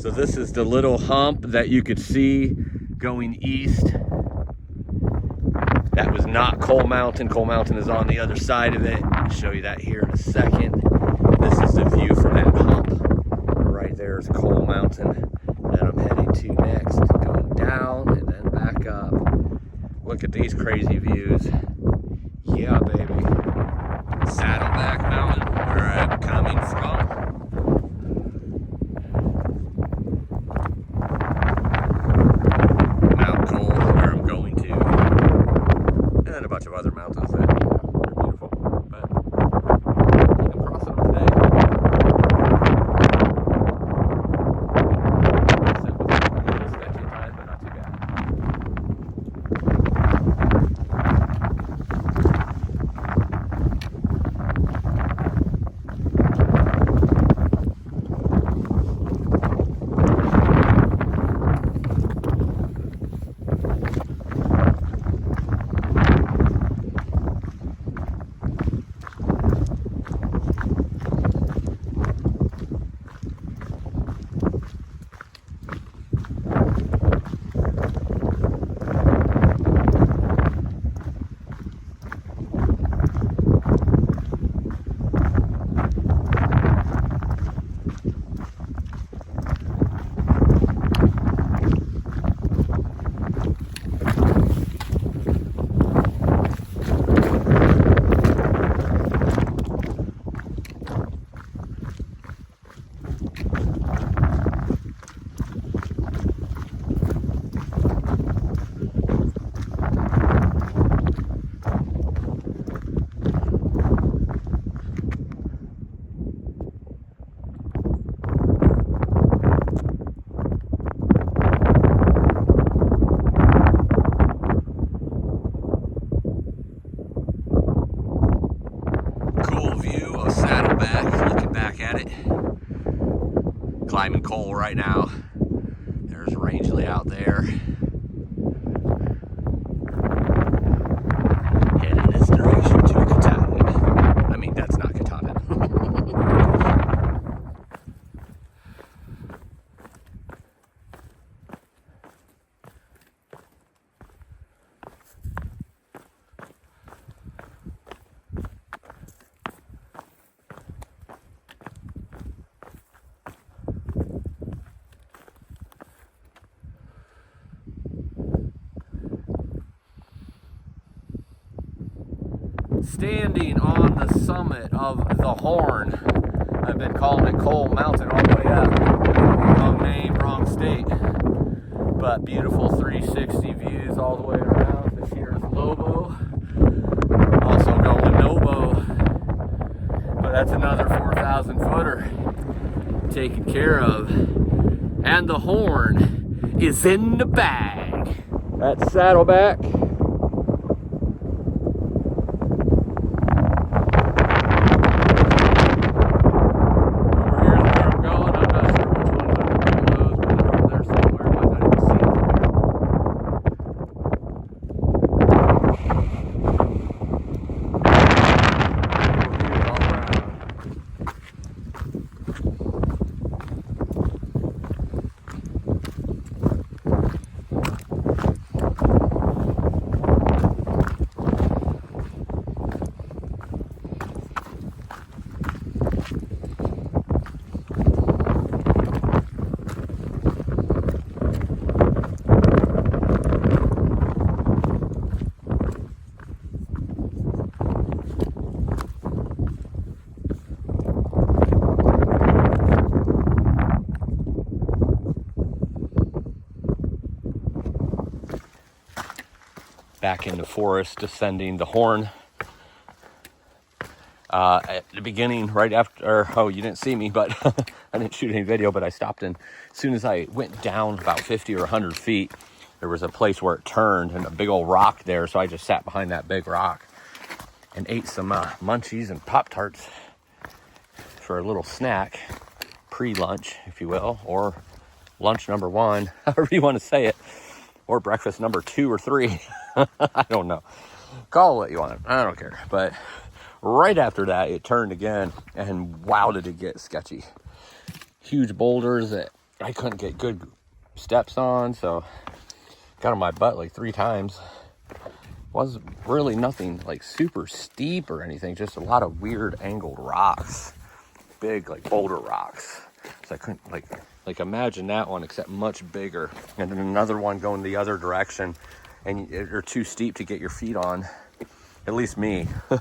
So this is the little hump that you could see going east. That was not Coal Mountain. Coal Mountain is on the other side of it. I'll show you that here in a second. This is the view from that hump. Right there is Coal Mountain that I'm heading to next. Going down and then back up. Look at these crazy views. Yeah, baby. Saddleback Mountain, where I'm coming from. Mount Cole, where I'm going to. And a bunch of other mountains that are beautiful. But I'm crossing them today. It was a little sketchy at times, but not too bad. Saddleback, looking back at it. Climbing Coal right now. There's Rangeley out there. Heading this direction to Katahdin. I mean, that's not Katahdin. Standing on the summit of the Horn. I've been calling it Coal Mountain all the way up. Wrong name, wrong state. But beautiful 360 views all the way around. This here is Lobo. Also going Nobo. But that's another 4,000 footer taken care of. And the Horn is in the bag. That's Saddleback. Back in the forest, descending the Horn. At the beginning, right after, oh, you didn't see me, but I didn't shoot any video, but I stopped in. As soon as I went down about 50 or 100 feet, there was a place where it turned and a big old rock there. So I just sat behind that big rock and ate some munchies and Pop-Tarts for a little snack, pre-lunch, if you will, or lunch number one, however you want to say it, or breakfast number 2 or 3. I don't know. Call it what you want. I don't care. But right after that, it turned again, and wow, did it get sketchy. Huge boulders that I couldn't get good steps on, so got on my butt like 3 times. Was really nothing like super steep or anything, just a lot of weird angled rocks, big like boulder rocks. So I couldn't like imagine that one, except much bigger. And then another one going the other direction, and they're too steep to get your feet on. At least me. I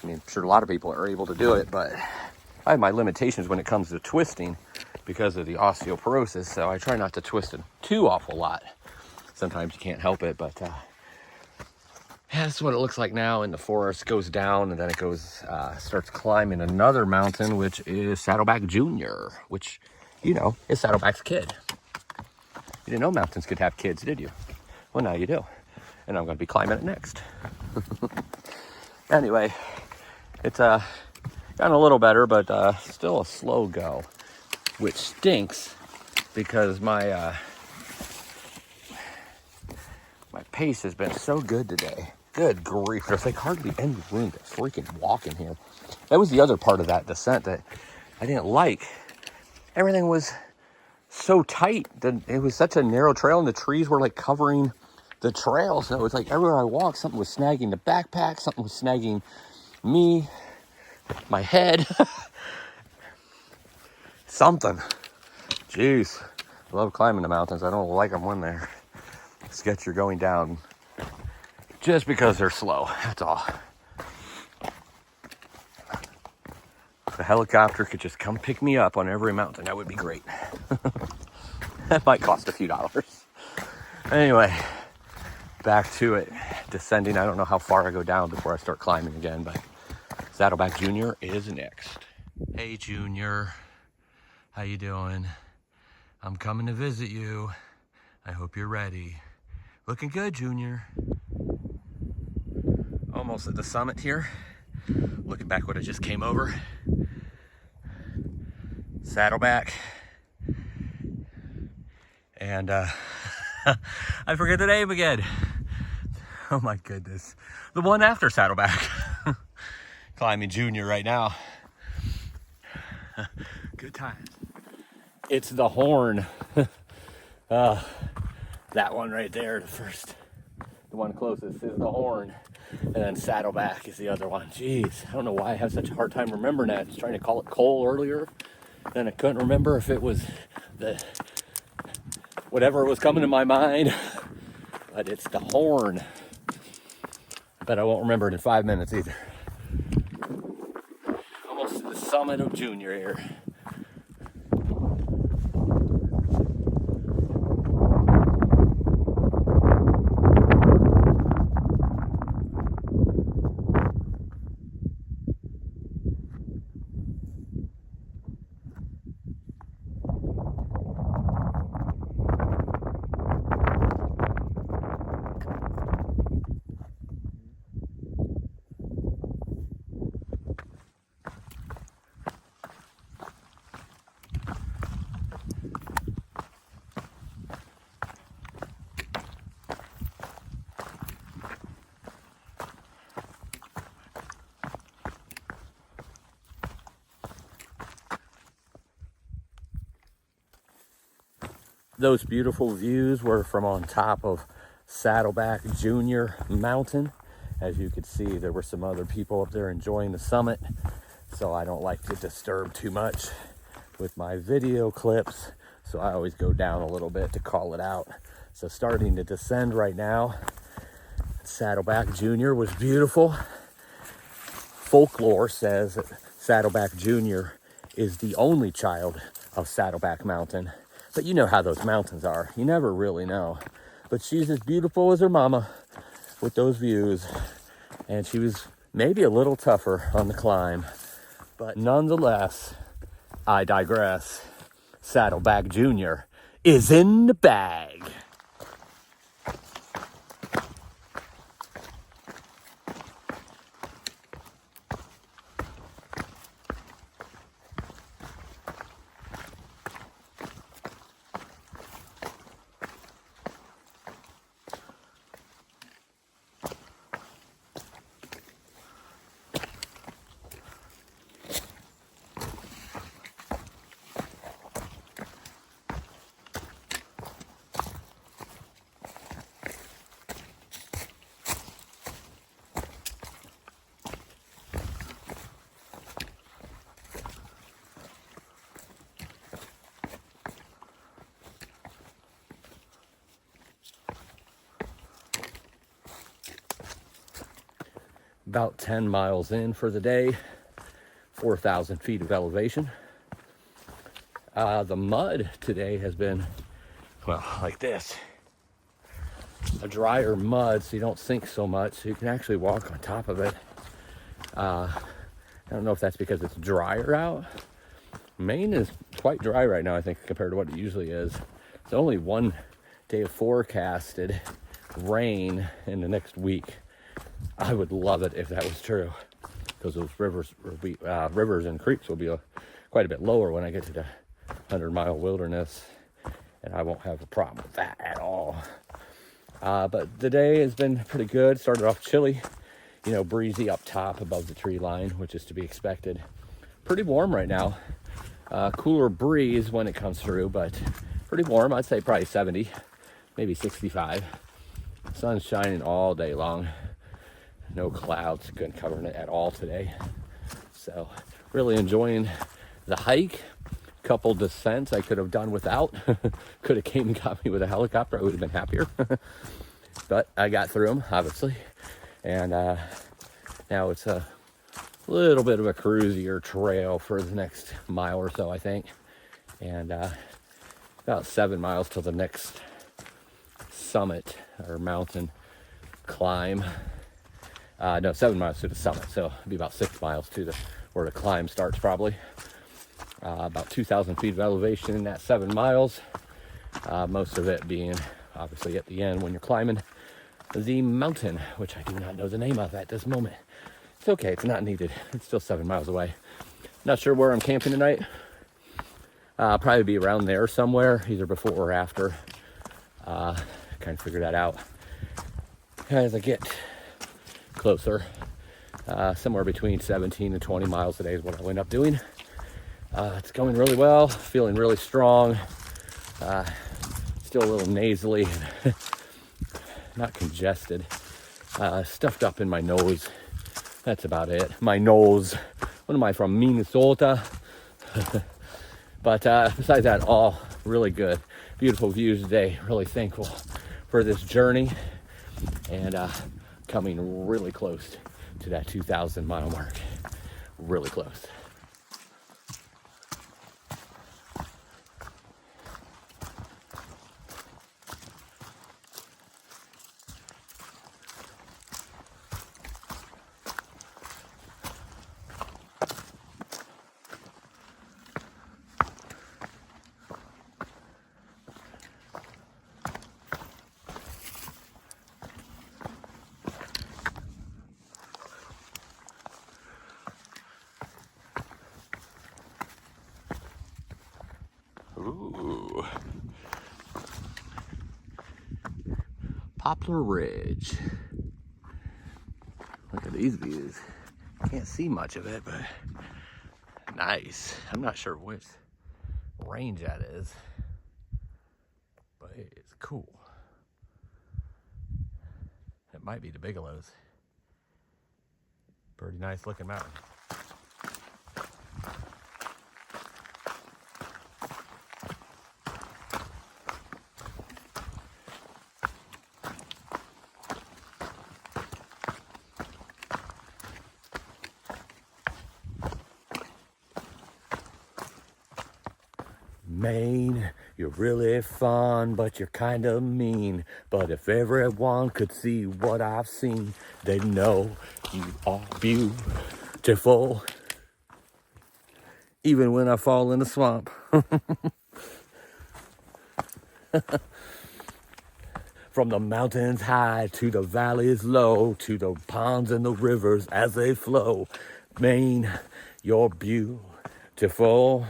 mean, I'm sure a lot of people are able to do it, but I have my limitations when it comes to twisting because of the osteoporosis. So I try not to twist it too awful lot. Sometimes you can't help it, but yeah, that's what it looks like now. And the forest goes down, and then it goes starts climbing another mountain, which is Saddleback Junior, which, you know, is Saddleback's kid. You didn't know mountains could have kids, did you? Well, now you do. And I'm going to be climbing it next. Anyway, it's gotten a little better, but still a slow go, which stinks because my pace has been so good today. Good grief, there's like hardly any room to freaking walk in here. That was the other part of that descent that I didn't like. Everything was so tight. It was such a narrow trail, and the trees were like covering the trail. So it was like everywhere I walked, something was snagging the backpack, something was snagging me, my head, something. Jeez, I love climbing the mountains. I don't like them when they're sketchy going down just because they're slow. That's all. If a helicopter could just come pick me up on every mountain, that would be great. That might cost a few dollars. Anyway, back to it. Descending. I don't know how far I go down before I start climbing again, but Saddleback Junior is next. Hey Junior, how you doing? I'm coming to visit you. I hope you're ready. Looking good, Junior. Almost at the summit here. Looking back what I just came over. Saddleback. And I forget the name again. Oh my goodness. The one after Saddleback. Climbing Junior right now. Good times. It's the Horn. That one right there, the one closest is the Horn. And then Saddleback is the other one. Jeez, I don't know why I have such a hard time remembering that. I was trying to call it Cole earlier. Then I couldn't remember if it was whatever was coming to my mind. But it's the Horn. I bet I won't remember it in 5 minutes either. Almost to the summit of Junior here. Those beautiful views were from on top of Saddleback Junior Mountain. As you could see, there were some other people up there enjoying the summit, so I don't like to disturb too much with my video clips, so I always go down a little bit to call it out. So starting to descend right now. Saddleback Junior was beautiful. Folklore says that Saddleback Junior is the only child of Saddleback Mountain. But you know how those mountains are. You never really know. But she's as beautiful as her mama with those views. And she was maybe a little tougher on the climb. But nonetheless, I digress. Saddleback Junior is in the bag. about 10 miles in for the day, 4,000 feet of elevation. The mud today has been, well, like this. A drier mud, so you don't sink so much, so you can actually walk on top of it. I don't know if that's because it's drier out. Maine is quite dry right now, I think, compared to what it usually is. It's only one day of forecasted rain in the next week. I would love it if that was true, because those rivers and creeks will be quite a bit lower when I get to the 100-mile wilderness, and I won't have a problem with that at all. But the day has been pretty good. Started off chilly, breezy up top above the tree line, which is to be expected. Pretty warm right now. Cooler breeze when it comes through, but pretty warm. I'd say probably 70, maybe 65. Sun's shining all day long. No clouds covering it at all today. So really enjoying the hike. Couple descents I could have done without. Could have came and got me with a helicopter. I would have been happier. But I got through them, obviously. And now it's a little bit of a cruisier trail for the next mile or so, I think. And about 7 miles till the next summit or mountain climb. No, 7 miles to the summit. So it'll be about 6 miles to where the climb starts probably. About 2,000 feet of elevation in that 7 miles. Most of it being obviously at the end when you're climbing the mountain, which I do not know the name of at this moment. It's okay, it's not needed. It's still 7 miles away. Not sure where I'm camping tonight. Probably be around there somewhere, either before or after. Kind of figure that out as I get closer. Somewhere between 17 and 20 miles a day is what I'll end up doing. It's going really well, feeling really strong, still a little nasally, not congested, stuffed up in my nose. That's about it. My nose. What am I, from Minnesota? But besides that, all really good. Beautiful views today. Really thankful for this journey, and coming really close to that 2,000 mile mark. Really close. Ooh. Poplar Ridge. Look at these views. Can't see much of it, but nice. I'm not sure which range that is, but it's cool. It might be the Bigelows. Pretty nice looking mountain. Maine, you're really fun, but you're kind of mean. But if everyone could see what I've seen, they'd know you are beautiful. Even when I fall in the swamp. From the mountains high to the valleys low, to the ponds and the rivers as they flow. Maine, you're beautiful.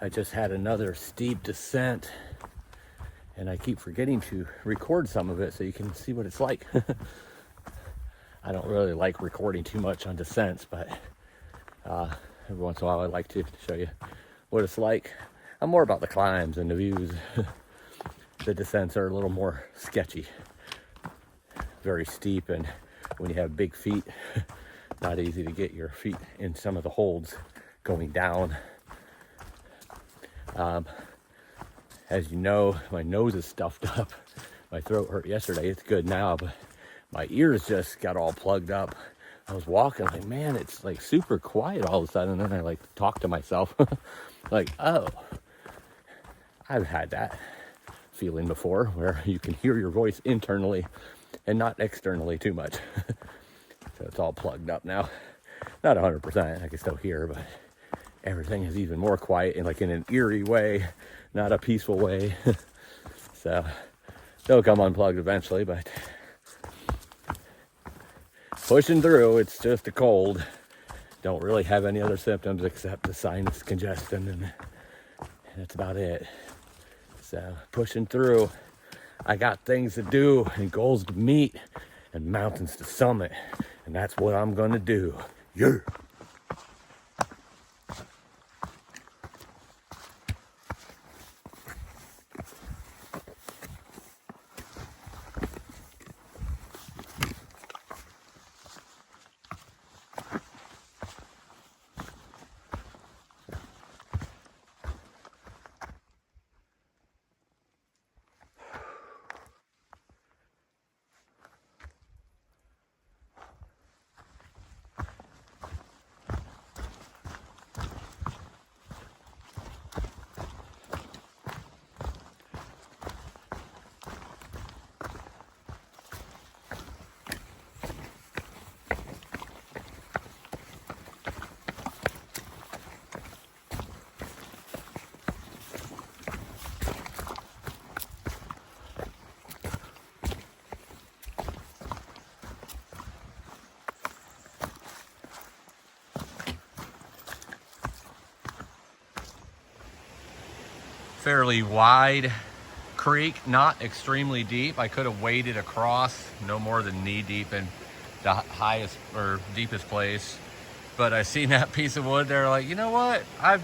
I just had another steep descent, and I keep forgetting to record some of it so you can see what it's like. I don't really like recording too much on descents, but every once in a while I like to show you what it's like. I'm more about the climbs and the views. The descents are a little more sketchy, very steep, and when you have big feet, not easy to get your feet in some of the holds going down. As you know, my nose is stuffed up. My throat hurt yesterday. It's good now, but my ears just got all plugged up. I was walking, like, man, it's like super quiet all of a sudden. And then I like talk to myself like, oh, I've had that feeling before where you can hear your voice internally and not externally too much. So it's all plugged up now. Not 100%, I can still hear, but everything is even more quiet and like in an eerie way, not a peaceful way. So they'll come unplugged eventually, but pushing through. It's just a cold. Don't really have any other symptoms except the sinus congestion, and that's about it. So pushing through. I got things to do and goals to meet and mountains to summit, and that's what I'm gonna do. Yeah. Fairly wide creek, not extremely deep. I could have waded across, no more than knee deep in the highest or deepest place. But I seen that piece of wood there, like, you know what? I've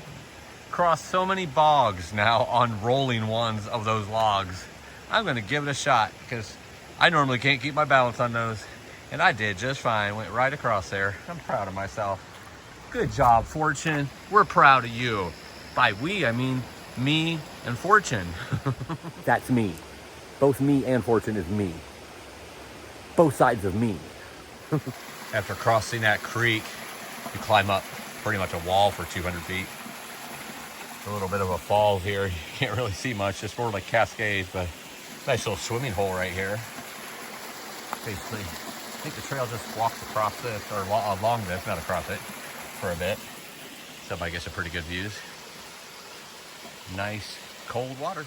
crossed so many bogs now on rolling ones of those logs. I'm gonna give it a shot because I normally can't keep my balance on those. And I did just fine, went right across there. I'm proud of myself. Good job, Fortune. We're proud of you. By we, I mean me and Fortune. That's me. Both me and Fortune is me. Both sides of me. After crossing that creek, you climb up pretty much a wall for 200 feet. A little bit of a fall here. You can't really see much, just more like cascades, but nice little swimming hole right here. Basically, I think the trail just walks across this, or along this, not across it, for a bit. Some, I guess, are pretty good views. Nice cold water.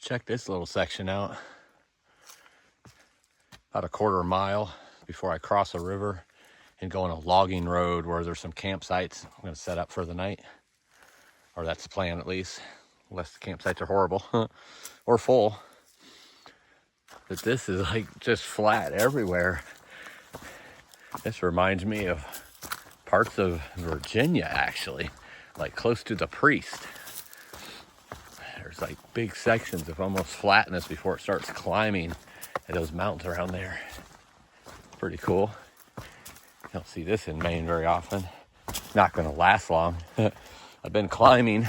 Check this little section out. About a quarter mile before I cross a river and go on a logging road where there's some campsites I'm going to set up for the night. Or that's the plan, at least. Unless the campsites are horrible or full. But this is like just flat everywhere. This reminds me of parts of Virginia, actually. Like close to the Priest. There's like big sections of almost flatness before it starts climbing at those mountains around there. Pretty cool. You don't see this in Maine very often. Not going to last long. I've been climbing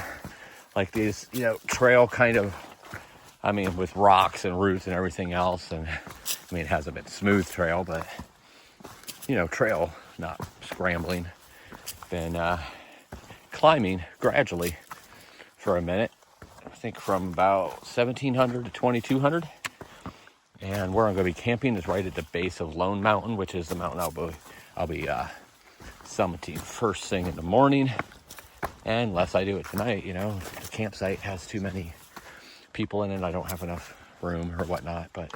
like these, trail kind of, with rocks and roots and everything else. And it hasn't been smooth trail, but, trail, not scrambling. Been climbing gradually for a minute. I think from about 1,700 to 2,200. And where I'm going to be camping is right at the base of Lone Mountain, which is the mountain I'll be summiting first thing in the morning. And unless I do it tonight, you know, the campsite has too many people in it. I don't have enough room or whatnot, but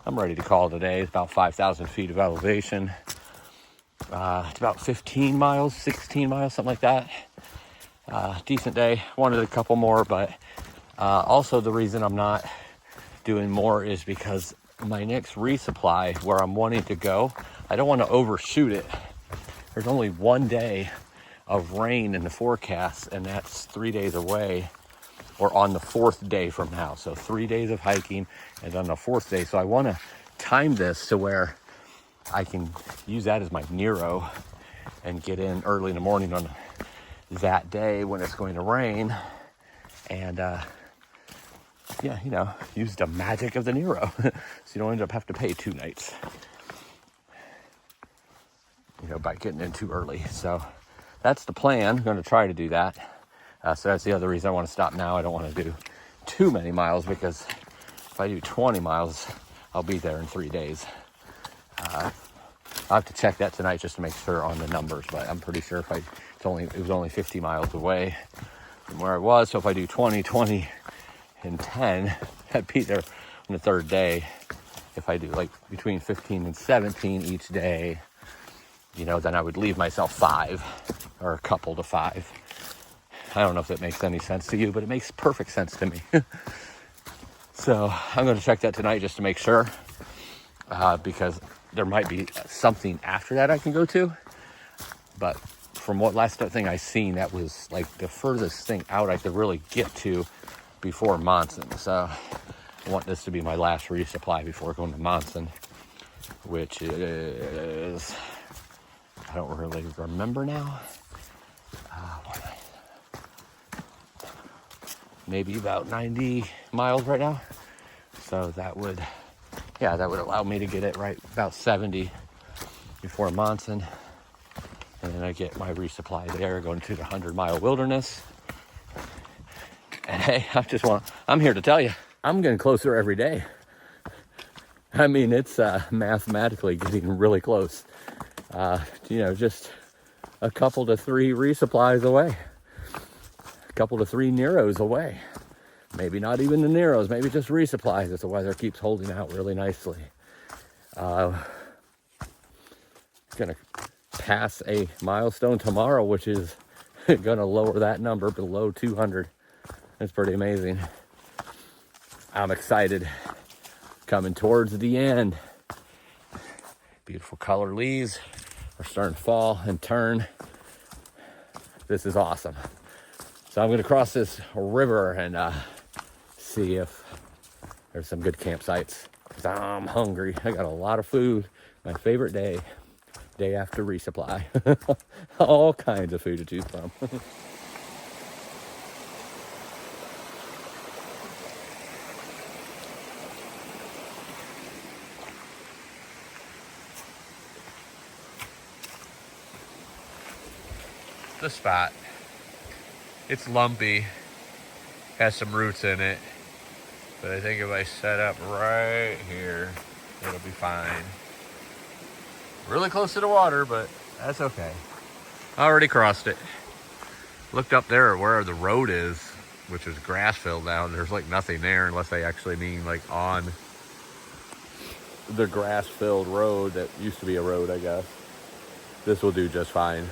I'm ready to call it a day. It's about 5,000 feet of elevation. It's about 15 miles, 16 miles, something like that. Decent day. Wanted a couple more, but also the reason I'm not doing more is because my next resupply, where I'm wanting to go, I don't want to overshoot it. There's only one day of rain in the forecast, and that's 3 days away, or on the 4th day from now. So 3 days of hiking, and on the 4th day. So I want to time this to where I can use that as my Nero and get in early in the morning on that day when it's going to rain, and yeah, you know, use the magic of the Nero so you don't end up having to pay 2 nights, you know, by getting in too early. So that's the plan. I'm going to try to do that. So that's the other reason I want to stop now. I don't want to do too many miles, because if I do 20 miles, I'll be there in 3 days. I'll have to check that tonight just to make sure on the numbers, but I'm pretty sure it was only 50 miles away from where I was. So if I do 20, and 10, I'd be there on the 3rd day. If I do like between 15 and 17 each day, you know, then I would leave myself 5 or a couple to 5. I don't know if that makes any sense to you, but it makes perfect sense to me. So I'm going to check that tonight just to make sure, because there might be something after that I can go to. But from what last thing I seen, that was like the furthest thing out I could really get to before Monson. So I want this to be my last resupply before going to Monson, which is, I don't really remember now, maybe about 90 miles right now. So that would allow me to get it right about 70 before Monson. And then I get my resupply there, going to the 100-mile wilderness. And hey, I'm here to tell you, I'm getting closer every day. I mean, it's mathematically getting really close. You know, just a couple to 3 resupplies away. A couple to 3 Neros away. Maybe not even the Neros, maybe just resupplies as the weather keeps holding out really nicely. Gonna pass a milestone tomorrow, which is gonna lower that number below 200. It's pretty amazing. I'm excited. Coming towards the end. Beautiful color leaves are starting to fall and turn. This is awesome. So I'm gonna cross this river and see if there's some good campsites, because I'm hungry. I got a lot of food. My favorite day after resupply. All kinds of food to choose from. The spot, it's lumpy, has some roots in it, but I think if I set up right here, it'll be fine. Really close to the water, but that's okay. I already crossed it. Looked up there where the road is, which is grass filled now. There's like nothing there, unless they actually mean like on the grass filled road that used to be a road, I guess. This will do just fine.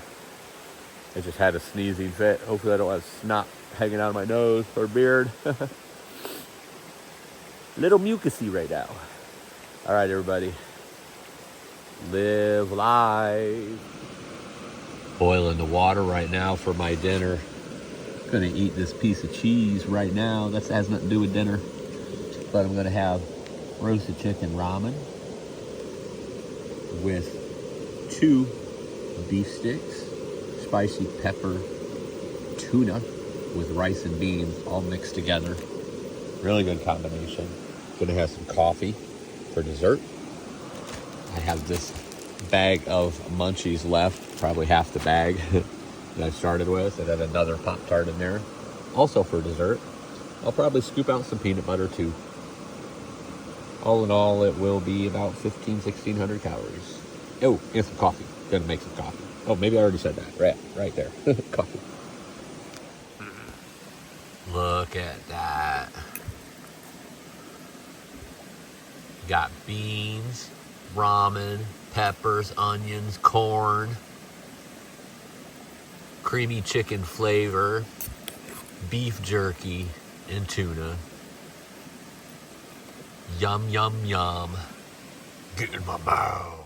I just had a sneezing fit. Hopefully I don't have snot hanging out of my nose or beard. Little mucusy right now. All right, everybody. Live life. Boiling the water right now for my dinner. Gonna eat this piece of cheese right now. That has nothing to do with dinner. But I'm gonna have roasted chicken ramen with 2 beef sticks, spicy pepper tuna with rice and beans all mixed together. Really good combination. Gonna have some coffee for dessert. I have this bag of munchies left, probably half the bag that I started with. I had another Pop-Tart in there. Also for dessert, I'll probably scoop out some peanut butter too. All in all, it will be about 1,600 calories. Oh, and some coffee. Gonna make some coffee. Oh, maybe I already said that. Right there. Coffee. Look at that. Got beans, ramen, peppers, onions, corn, creamy chicken flavor, beef jerky, and tuna. Yum, yum, yum. Get in my mouth.